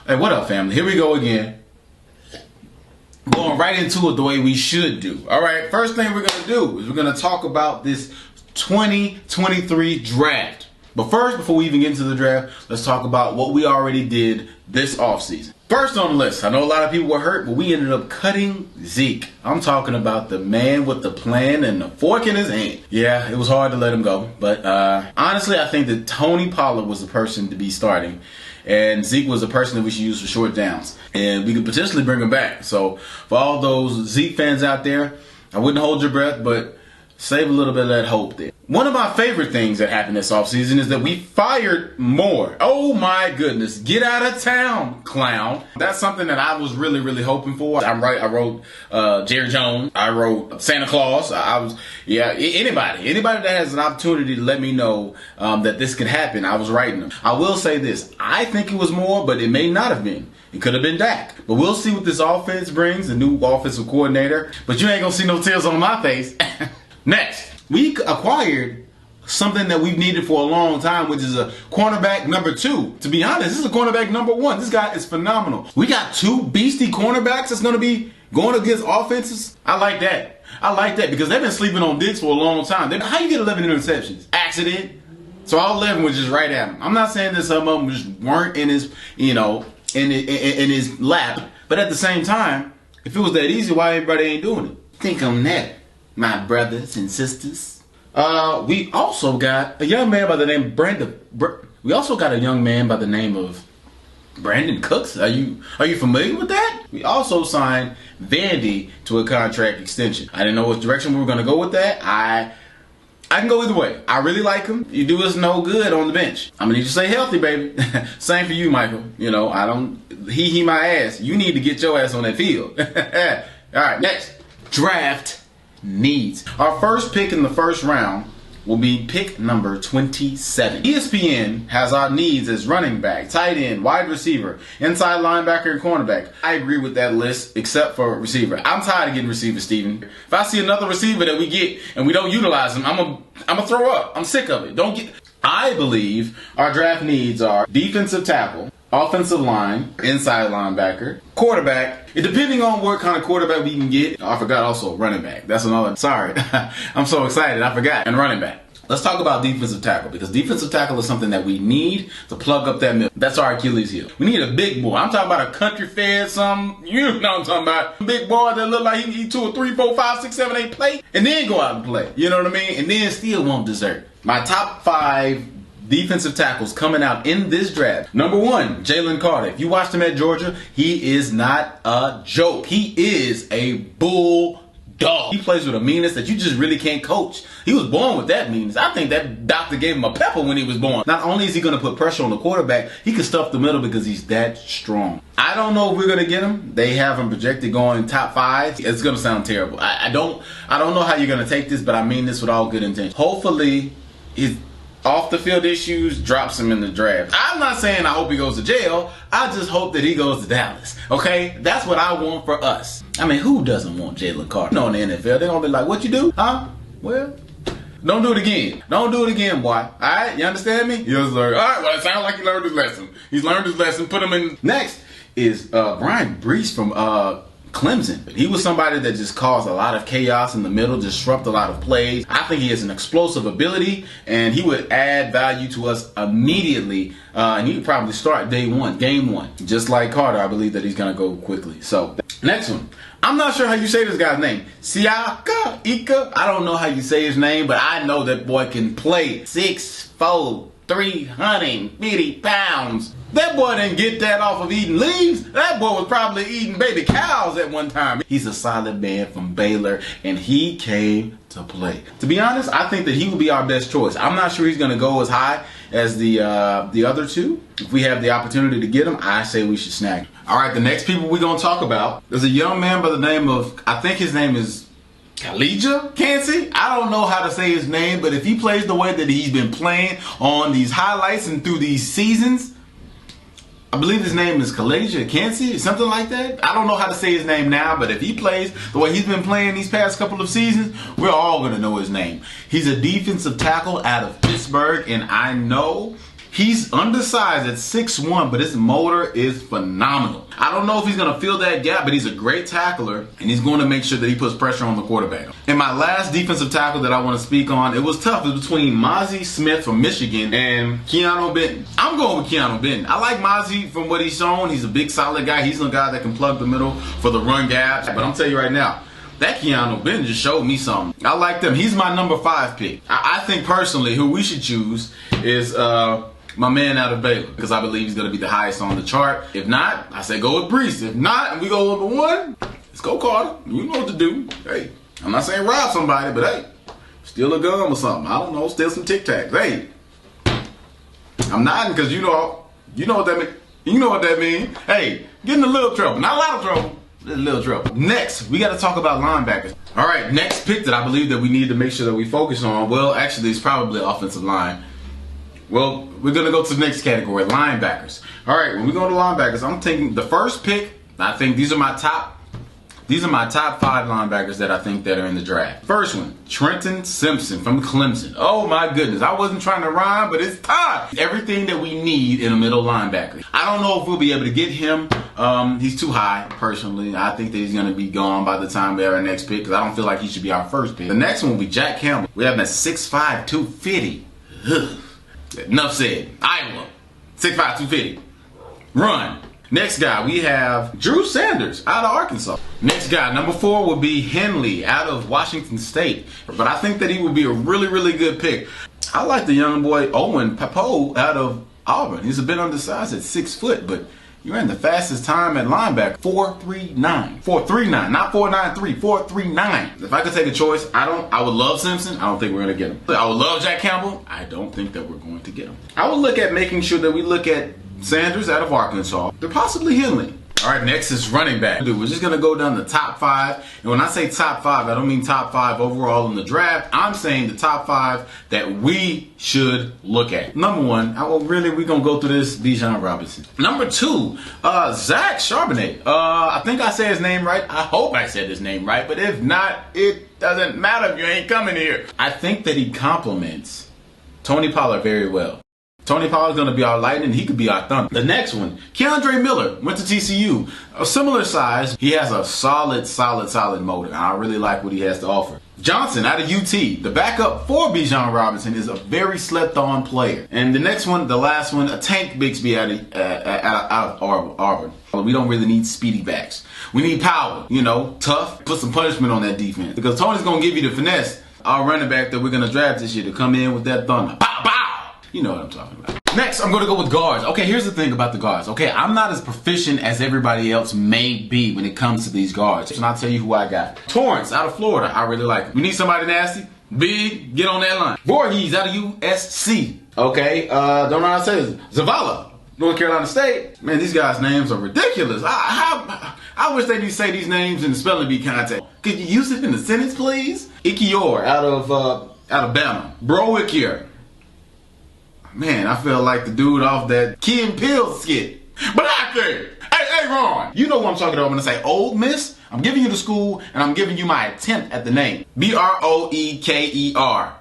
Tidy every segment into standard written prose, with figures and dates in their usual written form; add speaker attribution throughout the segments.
Speaker 1: Hey, what up, family? Here we go again. Going right into it the way we should do. All right, first thing we're going to do is we're going to talk about this 2023 draft. But first, before we even get into the draft, let's talk about what we already did this offseason. First on the list, I know a lot of people were hurt, but we ended up cutting Zeke. I'm talking about the man with the plan and the fork in his hand. Yeah, it was hard to let him go. But honestly, I think that Tony Pollard was the person to be starting. And Zeke was the person that we should use for short downs. And we could potentially bring him back. So for all those Zeke fans out there, I wouldn't hold your breath, but save a little bit of that hope there. One of my favorite things that happened this offseason is that we fired more. Oh my goodness. Get out of town, clown. That's something that I was really hoping for. I wrote Jerry Jones. I wrote Santa Claus. Anybody that has an opportunity to let me know that this could happen, I was writing them. I will say this. I think it was more, but it may not have been. It could have been Dak. But we'll see what this offense brings, the new offensive coordinator. But you ain't going to see no tears on my face. Next, we acquired something that we've needed for a long time, which is a cornerback number 2. To be honest, this is a cornerback number 1. This guy is phenomenal. We got 2 beastie cornerbacks that's going to be going against offenses. I like that. Because they've been sleeping on Diggs for a long time. How you get 11 interceptions? Accident. So all 11 was just right at him. I'm not saying that some of them just weren't in his, in his lap. But at the same time, if it was that easy, why everybody ain't doing it? Think on that, my brothers and sisters. We also got a young man by the name of Brandon Cooks. Are you familiar with that? We also signed Vandy to a contract extension. I didn't know which direction we were going to go with that. I can go either way. I really like him. You do us no good on the bench. I'm gonna need you to stay healthy, baby. Same for you, Michael. I don't he my ass. You need to get your ass on that field. All right, next. Draft needs. Our first pick in the first round will be pick number 27. ESPN has our needs as running back, tight end, wide receiver, inside linebacker, and cornerback. I agree with that list, except for receiver. I'm tired of getting receivers, Steven. If I see another receiver that we get and we don't utilize him, I'm gonna throw up. I'm sick of it. I believe our draft needs are defensive tackle, offensive line, inside linebacker, quarterback. Depending on what kind of quarterback we can get. I forgot also running back. That's another. Sorry. I'm so excited. I forgot. And running back. Let's talk about defensive tackle, because defensive tackle is something that we need to plug up that middle. That's our Achilles heel. We need a big boy. I'm talking about a country fed, some, you know what I'm talking about. A big boy that look like he can eat 2 or 3, 4, 5, 6, 7, 8 plate and then go out and play. You know what I mean? And then still won't desert. My top 5 defensive tackles coming out in this draft. Number 1, Jalen Carter. If you watched him at Georgia, he is not a joke. He is a bulldog. He plays with a meanness that you just really can't coach. He was born with that meanness. I think that doctor gave him a pepper when he was born. Not only is he going to put pressure on the quarterback, he can stuff the middle because he's that strong. I don't know if we're going to get him. They have him projected going top 5. It's going to sound terrible. I don't know how you're going to take this, but I mean this with all good intention. Hopefully, his off the field issues drops him in the draft. I'm not saying I hope he goes to jail. I just hope that he goes to Dallas. Okay? That's what I want for us. I mean, who doesn't want Jalen Carter? In the NFL, they're going to be like, what you do? Huh? Well, don't do it again. Don't do it again, boy. All right? You understand me? Yes, sir. All right. Well, it sounds like he learned his lesson. He's learned his lesson. Put him in. Next is Brian Brees from Clemson. He was somebody that just caused a lot of chaos in the middle, disrupt a lot of plays. I think he has an explosive ability, and he would add value to us immediately. And he would probably start game one. Just like Carter, I believe that he's going to go quickly. So, next one. I'm not sure how you say this guy's name. Ika. I don't know how you say his name, but I know that boy can play. 6'4", 350 pounds. That boy didn't get that off of eating leaves. That boy was probably eating baby cows at one time. He's a solid man from Baylor, and he came to play. To be honest, I think that he would be our best choice. I'm not sure he's going to go as high as the other two. If we have the opportunity to get him, I say we should snag him. All right, the next people we're going to talk about is a young man by the name of, I think his name is Kalija Kancey. I don't know how to say his name, but if he plays the way that he's been playing on these highlights and through these seasons, I believe his name is Kalija Kancey, something like that. I don't know how to say his name now, but if he plays the way he's been playing these past couple of seasons, we're all going to know his name. He's a defensive tackle out of Pittsburgh, and I know He's undersized at 6'1", but his motor is phenomenal. I don't know if he's going to fill that gap, but he's a great tackler, and he's going to make sure that he puts pressure on the quarterback. In my last defensive tackle that I want to speak on, it was tough. It was between Mozzie Smith from Michigan and Keanu Benton. I'm going with Keanu Benton. I like Mozzie from what he's shown. He's a big, solid guy. He's the guy that can plug the middle for the run gaps. But I'm telling you right now, that Keanu Benton just showed me something. I like them. He's my number 5 pick. I think personally who we should choose is my man out of Baylor, because I believe he's going to be the highest on the chart. If not, I say go with Brees. If not, and we go number 1, let's go Carter. You know what to do. Hey, I'm not saying rob somebody, but hey, steal a gum or something. I don't know, steal some Tic Tacs. Hey, I'm nodding because you know what that means. You know what that means. Hey, get in a little trouble. Not a lot of trouble. A little trouble. Next, we got to talk about linebackers. All right, next pick that I believe that we need to make sure that we focus on, well, actually, it's probably offensive line. Well, we're going to go to the next category, linebackers. All right, when we go to linebackers, I'm taking the first pick. I think these are my top 5 linebackers that I think that are in the draft. First one, Trenton Simpson from Clemson. Oh my goodness, I wasn't trying to rhyme, but it's time. Everything that we need in a middle linebacker. I don't know if we'll be able to get him. He's too high, personally. I think that he's going to be gone by the time we have our next pick, because I don't feel like he should be our first pick. The next one will be Jack Campbell. We have him at 6'5", 250. Enough said. Iowa, 6'5", 250. Run. Next guy, we have Drew Sanders out of Arkansas. Next guy, number 4, will be Henley out of Washington State. But I think that he would be a really, really good pick. I like the young boy Owen Pappoe out of Auburn. He's a bit undersized at 6 foot, but you ran the fastest time at linebacker, 4.39. 4.39, not 4.93, 4.39. If I could take a choice, I would love Simpson. I don't think we're going to get him. I would love Jack Campbell. I don't think that we're going to get him. I would look at making sure that we look at Sanders out of Arkansas. They're possibly Henley. All right, next is running back. Dude, we're just going to go down the top 5. And when I say top 5, I don't mean top 5 overall in the draft. I'm saying the top 5 that we should look at. Number 1, we're going to go through this, Bijan Robinson. Number 2, Zach Charbonnet. I think I said his name right. I hope I said his name right. But if not, it doesn't matter if you ain't coming here. I think that he complements Tony Pollard very well. Tony Pollard's going to be our lightning. He could be our thunder. The next one, Keandre Miller, went to TCU. A similar size. He has a solid motor. And I really like what he has to offer. Johnson out of UT. The backup for Bijan Robinson is a very slept-on player. And the next one, the last one, Tank Bixby out of Auburn. We don't really need speedy backs. We need power. Tough. Put some punishment on that defense. Because Tony's going to give you the finesse. Our running back that we're going to draft this year to come in with that thunder. Pow, pow! You know what I'm talking about. Next, I'm going to go with guards. Okay, here's the thing about the guards. Okay, I'm not as proficient as everybody else may be when it comes to these guards. And I'll tell you who I got. Torrance out of Florida. I really like him. We need somebody nasty, big, get on that line. Voorhees out of USC. Okay, don't know how to say this. Zavala, North Carolina State. Man, these guys' names are ridiculous. I wish they could say these names in the spelling bee contest. Could you use it in the sentence, please? Ikior out of Alabama. Bro Ikior. Man, I feel like the dude off that Key and Peele skit. But I think, hey, Ron, you know what I'm talking about when I say Old Miss? I'm giving you the school, and I'm giving you my attempt at the name. Broeker.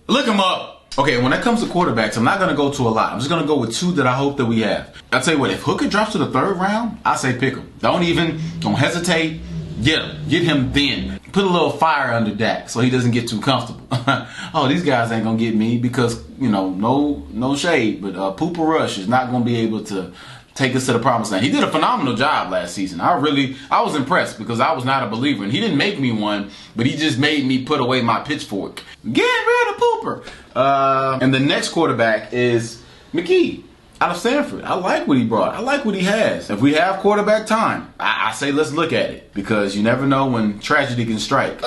Speaker 1: Look him up. Okay, when it comes to quarterbacks, I'm not going to go to a lot. I'm just going to go with 2 that I hope that we have. I'll tell you what, if Hooker drops to the 3rd round, I say pick him. Don't hesitate. Get him. Get him then. Put a little fire under Dak so he doesn't get too comfortable. Oh, these guys ain't going to get me because, no shade, but Pooper Rush is not going to be able to take us to the promised land. He did a phenomenal job last season. I was impressed because I was not a believer. And he didn't make me one, but he just made me put away my pitchfork. Get rid of Pooper. And the next quarterback is McKee out of Stanford. I like what he brought. I like what he has. If we have quarterback time, I say let's look at it because you never know when tragedy can strike.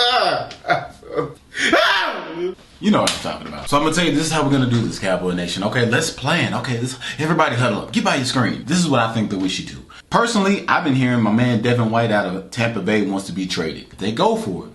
Speaker 1: You know what I'm talking about. So I'm going to tell you, this is how we're going to do this, Cowboy Nation. Okay, let's plan. Okay, everybody huddle up. Get by your screen. This is what I think that we should do. Personally, I've been hearing my man Devin White out of Tampa Bay wants to be traded. If they go for it,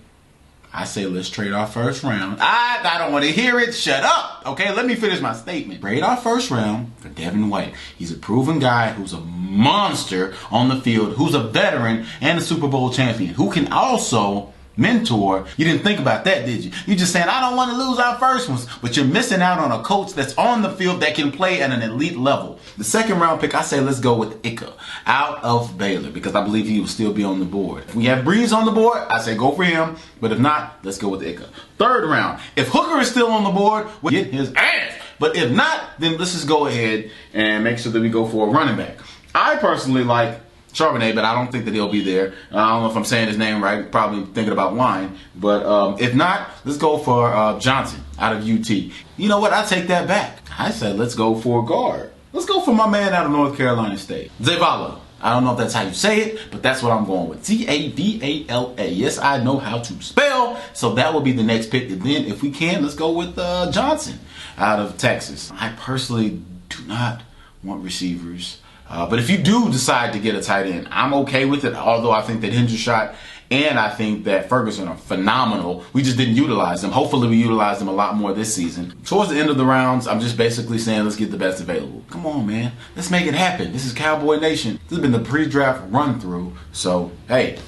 Speaker 1: I say let's trade our 1st round. I don't want to hear it. Shut up. Okay, let me finish my statement. Trade our 1st round for Devin White. He's a proven guy who's a monster on the field, who's a veteran and a Super Bowl champion, who can also mentor, you didn't think about that, did you? You're just saying, I don't want to lose our first ones. But you're missing out on a coach that's on the field that can play at an elite level. The second round pick, I say let's go with Ika out of Baylor because I believe he will still be on the board. If we have Breeze on the board, I say go for him. But if not, let's go with Ika. Third round, if Hooker is still on the board, we'll get his ass. But if not, then let's just go ahead and make sure that we go for a running back. I personally like Charbonnet, but I don't think that he'll be there. I don't know if I'm saying his name right. Probably thinking about wine. But if not, let's go for Johnson out of UT. You know what? I take that back. I said let's go for a guard. Let's go for my man out of North Carolina State, Zavala. I don't know if that's how you say it, but that's what I'm going with. Zavala. Yes, I know how to spell. So that will be the next pick. And then if we can, let's go with Johnson out of Texas. I personally do not want receivers. But if you do decide to get a tight end, I'm okay with it. Although I think that Hendershot and I think that Ferguson are phenomenal. We just didn't utilize them. Hopefully we utilize them a lot more this season. Towards the end of the rounds, I'm just basically saying let's get the best available. Come on, man. Let's make it happen. This is Cowboy Nation. This has been the pre-draft run through. So, hey,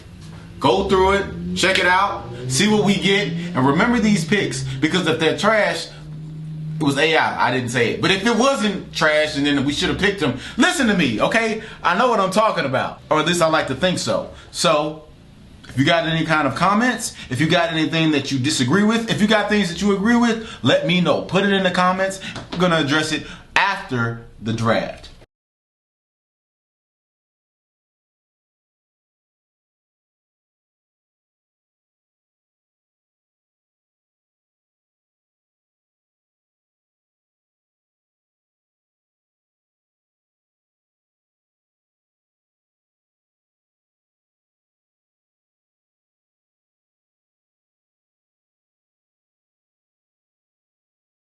Speaker 1: go through it, check it out, see what we get, and remember these picks because if they're trash, it was AI. I didn't say it. But if it wasn't trash and then we should have picked him, listen to me, okay? I know what I'm talking about. Or at least I like to think so. So, if you got any kind of comments, if you got anything that you disagree with, if you got things that you agree with, let me know. Put it in the comments. I'm going to address it after the draft.